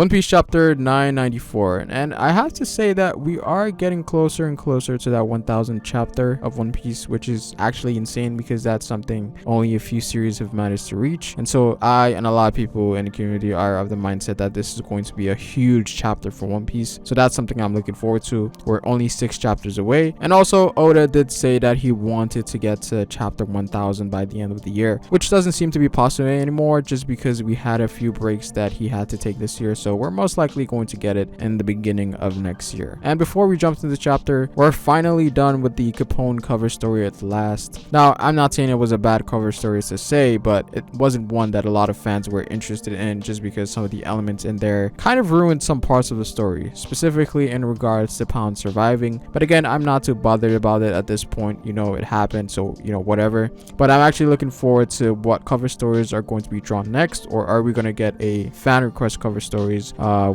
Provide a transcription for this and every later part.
One Piece chapter 994, and I have to say that we are getting closer and closer to that 1000 chapter of One Piece, which is actually insane because that's something only a few series have managed to reach. And so I and a lot of people in the community are of the mindset that this is going to be a huge chapter for One Piece. So that's something I'm looking forward to. We're only 6 chapters away. And also Oda did say that he wanted to get to chapter 1000 by the end of the year, which doesn't seem to be possible anymore just because we had a few breaks that he had to take this year. So we're most likely going to get it in the beginning of next year. And before we jump into the chapter, we're finally done with the Capone cover story at last. Now, I'm not saying it was a bad cover story to say, but it wasn't one that a lot of fans were interested in just because some of the elements in there kind of ruined some parts of the story, specifically in regards to Pound surviving. But again, I'm not too bothered about it at this point. You know, it happened, so you know, whatever. But I'm actually looking forward to what cover stories are going to be drawn next, or are we going to get a fan request cover stories,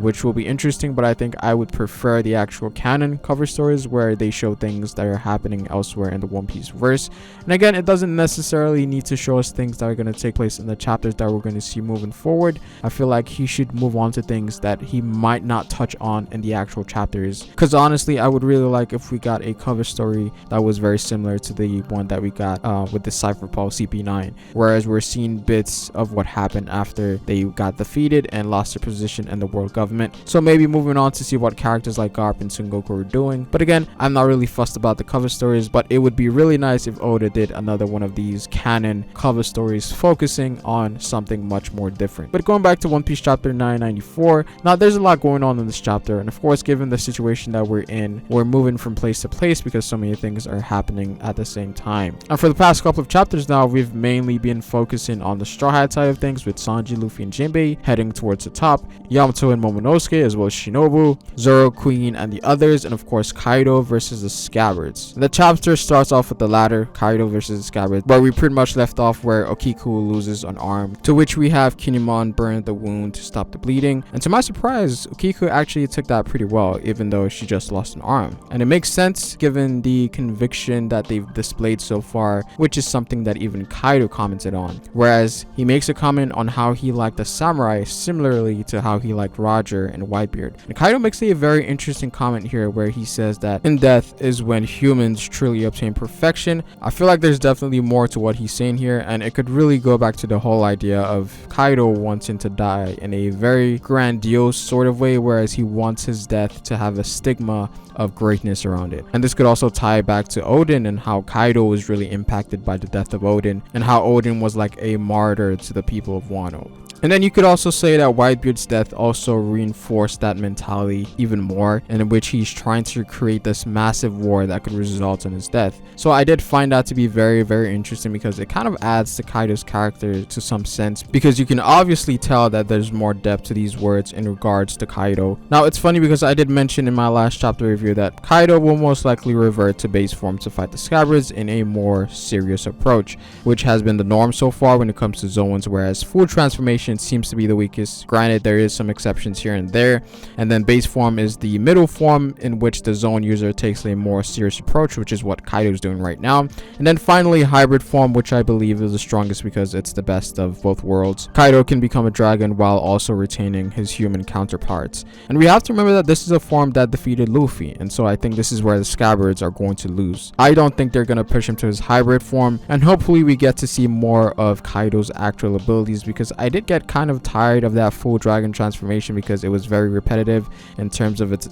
which will be interesting. But I think I would prefer the actual canon cover stories where they show things that are happening elsewhere in the One Piece verse. And again, it doesn't necessarily need to show us things that are going to take place in the chapters that we're going to see moving forward. I feel like he should move on to things that he might not touch on in the actual chapters, because honestly I would really like if we got a cover story that was very similar to the one that we got with the Cypher Paul CP9, whereas we're seeing bits of what happened after they got defeated and lost their position in the world government. So maybe moving on to see what characters like Garp and Sengoku are doing. But again, I'm not really fussed about the cover stories, but it would be really nice if Oda did another one of these canon cover stories focusing on something much more different. But going back to One Piece chapter 994, now there's a lot going on in this chapter, and of course given the situation that we're in, we're moving from place to place because so many things are happening at the same time. And for the past couple of chapters now, we've mainly been focusing on the Straw Hat side of things with Sanji, Luffy, and Jinbei heading towards the top, Yamato and Momonosuke, as well as Shinobu, Zoro, Queen, and the others, and of course Kaido versus the Scabbards. And the chapter starts off with the latter, Kaido versus the Scabbards, where we pretty much left off where Okiku loses an arm, to which we have Kinemon burn the wound to stop the bleeding. And to my surprise, Okiku actually took that pretty well, even though she just lost an arm. And it makes sense given the conviction that they've displayed so far, which is something that even Kaido commented on. Whereas he makes a comment on how he liked the samurai similarly to how he liked Roger and Whitebeard. And Kaido makes a very interesting comment here where he says that in death is when humans truly obtain perfection. I feel like there's definitely more to what he's saying here, and it could really go back to the whole idea of Kaido wanting to die in a very grandiose sort of way, whereas he wants his death to have a stigma of greatness around it. And this could also tie back to Oden and how Kaido was really impacted by the death of Oden, and how Oden was like a martyr to the people of Wano. And then you could also say that Whitebeard's death also reinforced that mentality even more, in which he's trying to create this massive war that could result in his death. So I did find that to be very, very interesting because it kind of adds to Kaido's character to some sense, because you can obviously tell that there's more depth to these words in regards to Kaido. Now it's funny because I did mention in my last chapter review that Kaido will most likely revert to base form to fight the Scabbards in a more serious approach, which has been the norm so far when it comes to zones, whereas full transformation seems to be the weakest. Granted, there is some exceptions here and there, and then base form is the middle form in which the zone user takes a more serious approach, which is what Kaido's doing right now. And then finally hybrid form, which I believe is the strongest because it's the best of both worlds. Kaido can become a dragon while also retaining his human counterparts, and we have to remember that this is a form that defeated Luffy, and so I think this is where the Scabbards are going to lose. I don't think they're going to push him to his hybrid form, and hopefully we get to see more of Kaido's actual abilities, because I did get kind of tired of that full dragon transformation because it was very repetitive in terms of its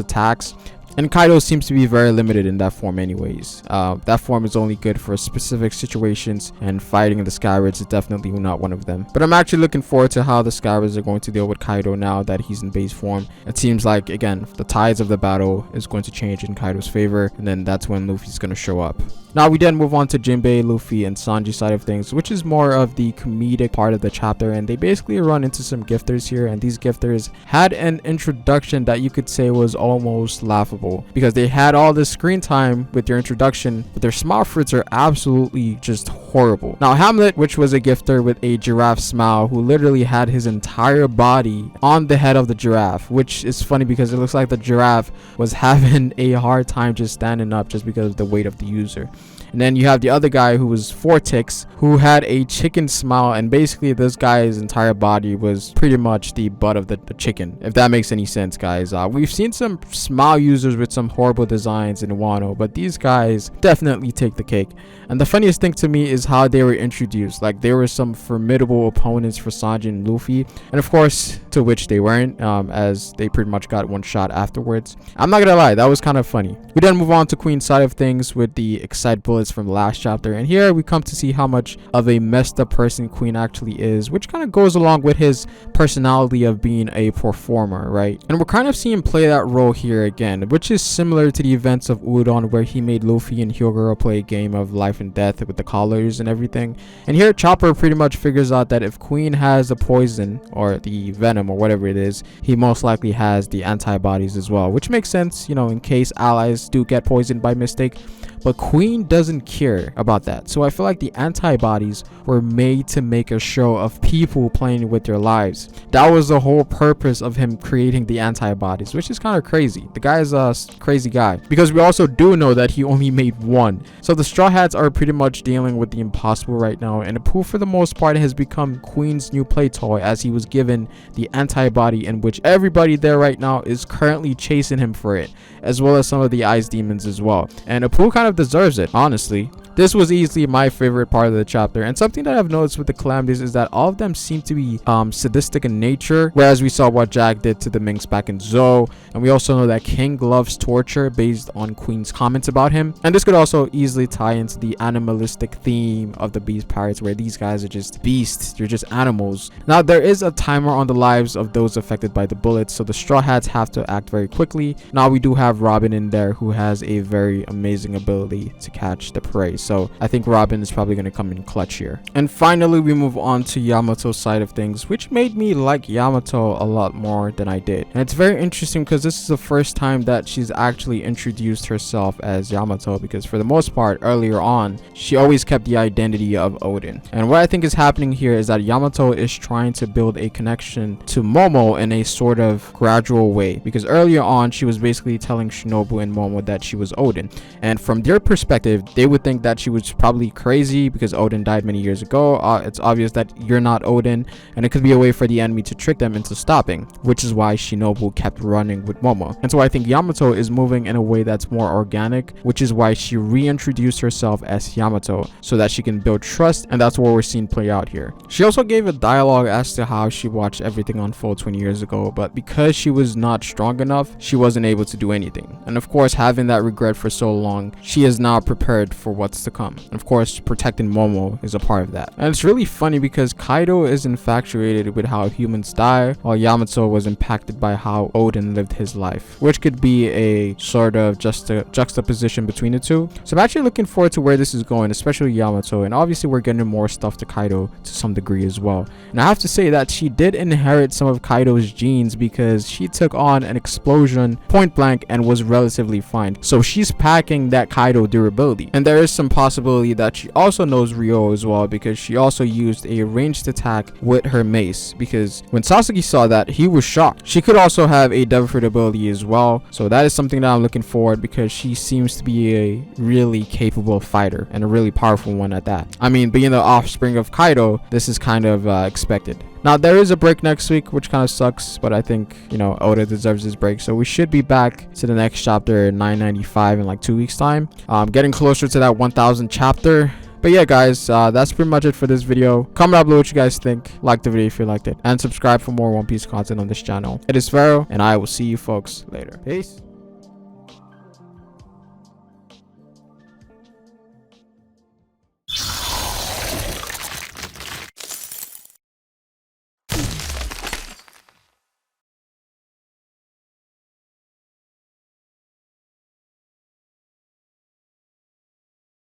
attacks. And Kaido seems to be very limited in that form anyways. That form is only good for specific situations, and fighting the Scabbards is definitely not one of them. But I'm actually looking forward to how the Scabbards are going to deal with Kaido now that he's in base form. It seems like, again, the tides of the battle is going to change in Kaido's favor, and then that's when Luffy's going to show up. Now we then move on to Jinbei, Luffy, and Sanji side of things, which is more of the comedic part of the chapter, and they basically run into some gifters here, and these gifters had an introduction that you could say was almost laughable, because they had all this screen time with their introduction, but their smile fruits are absolutely just horrible. Now Hamlet, which was a gifter with a giraffe smile, who literally had his entire body on the head of the giraffe, which is funny because it looks like the giraffe was having a hard time just standing up just because of the weight of the user. And then you have the other guy who was 4 ticks, who had a chicken smile, and basically this guy's entire body was pretty much the butt of the chicken, if that makes any sense, guys. We've seen some smile users with some horrible designs in Wano, but these guys definitely take the cake. And the funniest thing to me is how they were introduced. Like, there were some formidable opponents for Sanji and Luffy, and of course to which they weren't, as they pretty much got one shot afterwards. I'm not gonna lie, that was kind of funny. We then move on to Queen's side of things with the Excite bullets from the last chapter, and here we come to see how much of a messed up person Queen actually is, which kind of goes along with his personality of being a performer, right? And we're kind of seeing him play that role here again, which is similar to the events of Udon, where he made Luffy and Hyogoro play a game of life and death with the collars and everything. And here Chopper pretty much figures out that if Queen has the poison or the venom or whatever it is, he most likely has the antibodies as well, which makes sense, you know, in case allies do get poisoned by mistake. But Queen doesn't care about that. So I feel like the antibodies were made to make a show of people playing with their lives. That was the whole purpose of him creating the antibodies, which is kind of crazy. The guy is a crazy guy, because we also do know that he only made one. So the Straw Hats are pretty much dealing with the impossible right now, and Apu for the most part has become Queen's new play toy, as he was given the antibody, in which everybody there right now is currently chasing him for it, as well as some of the ice demons as well. And Apu kind of deserves it, honestly. This was easily my favorite part of the chapter, and something that I've noticed with the Calamities is that all of them seem to be sadistic in nature, whereas we saw what Jack did to the Minx back in Zou, and we also know that King loves torture based on Queen's comments about him. And this could also easily tie into the animalistic theme of the Beast Pirates, where these guys are just beasts, they're just animals. Now there is a timer on the lives of those affected by the bullets, so the Straw Hats have to act very quickly. Now we do have Robin in there, who has a very amazing ability to catch the prey. So I think Robin is probably going to come in clutch here. And finally, we move on to Yamato's side of things, which made me like Yamato a lot more than I did. And it's very interesting because this is the first time that she's actually introduced herself as Yamato, because for the most part, earlier on, she always kept the identity of Oden. And what I think is happening here is that Yamato is trying to build a connection to Momo in a sort of gradual way, because earlier on, she was basically telling Shinobu and Momo that she was Oden. And from their perspective, they would think that she was probably crazy because Oden died many years ago. It's obvious that you're not Oden, and it could be a way for the enemy to trick them into stopping, which is why Shinobu kept running with Momo. And so I think Yamato is moving in a way that's more organic, which is why she reintroduced herself as Yamato, so that she can build trust, and that's what we're seeing play out here. She also gave a dialogue as to how she watched everything unfold 20 years ago, but because she was not strong enough, she wasn't able to do anything. And of course, having that regret for so long, she is now prepared for what's to come. And of course, protecting Momo is a part of that. And it's really funny because Kaido is infatuated with how humans die, while Yamato was impacted by how Oden lived his life, which could be a sort of juxtaposition between the two. So I'm actually looking forward to where this is going, especially Yamato, and obviously we're getting more stuff to Kaido to some degree as well. And I have to say that she did inherit some of Kaido's genes, because she took on an explosion point blank and was relatively fine. So she's packing that Kaido durability. And there is some possibility that she also knows Ryo as well, because she also used a ranged attack with her mace, because when Sasuke saw that, he was shocked. She could also have a devil fruit ability as well, so that is something that I'm looking forward, because she seems to be a really capable fighter, and a really powerful one at that. I mean, being the offspring of Kaido, this is kind of expected. Now, there is a break next week, which kind of sucks, but I think, you know, Oda deserves his break. So we should be back to the next chapter, 995, in like 2 weeks time. Getting closer to that 1000 chapter. But yeah, guys, that's pretty much it for this video. Comment down below what you guys think. Like the video if you liked it, and subscribe for more One Piece content on this channel. It is Pharaoh, and I will see you folks later. Peace.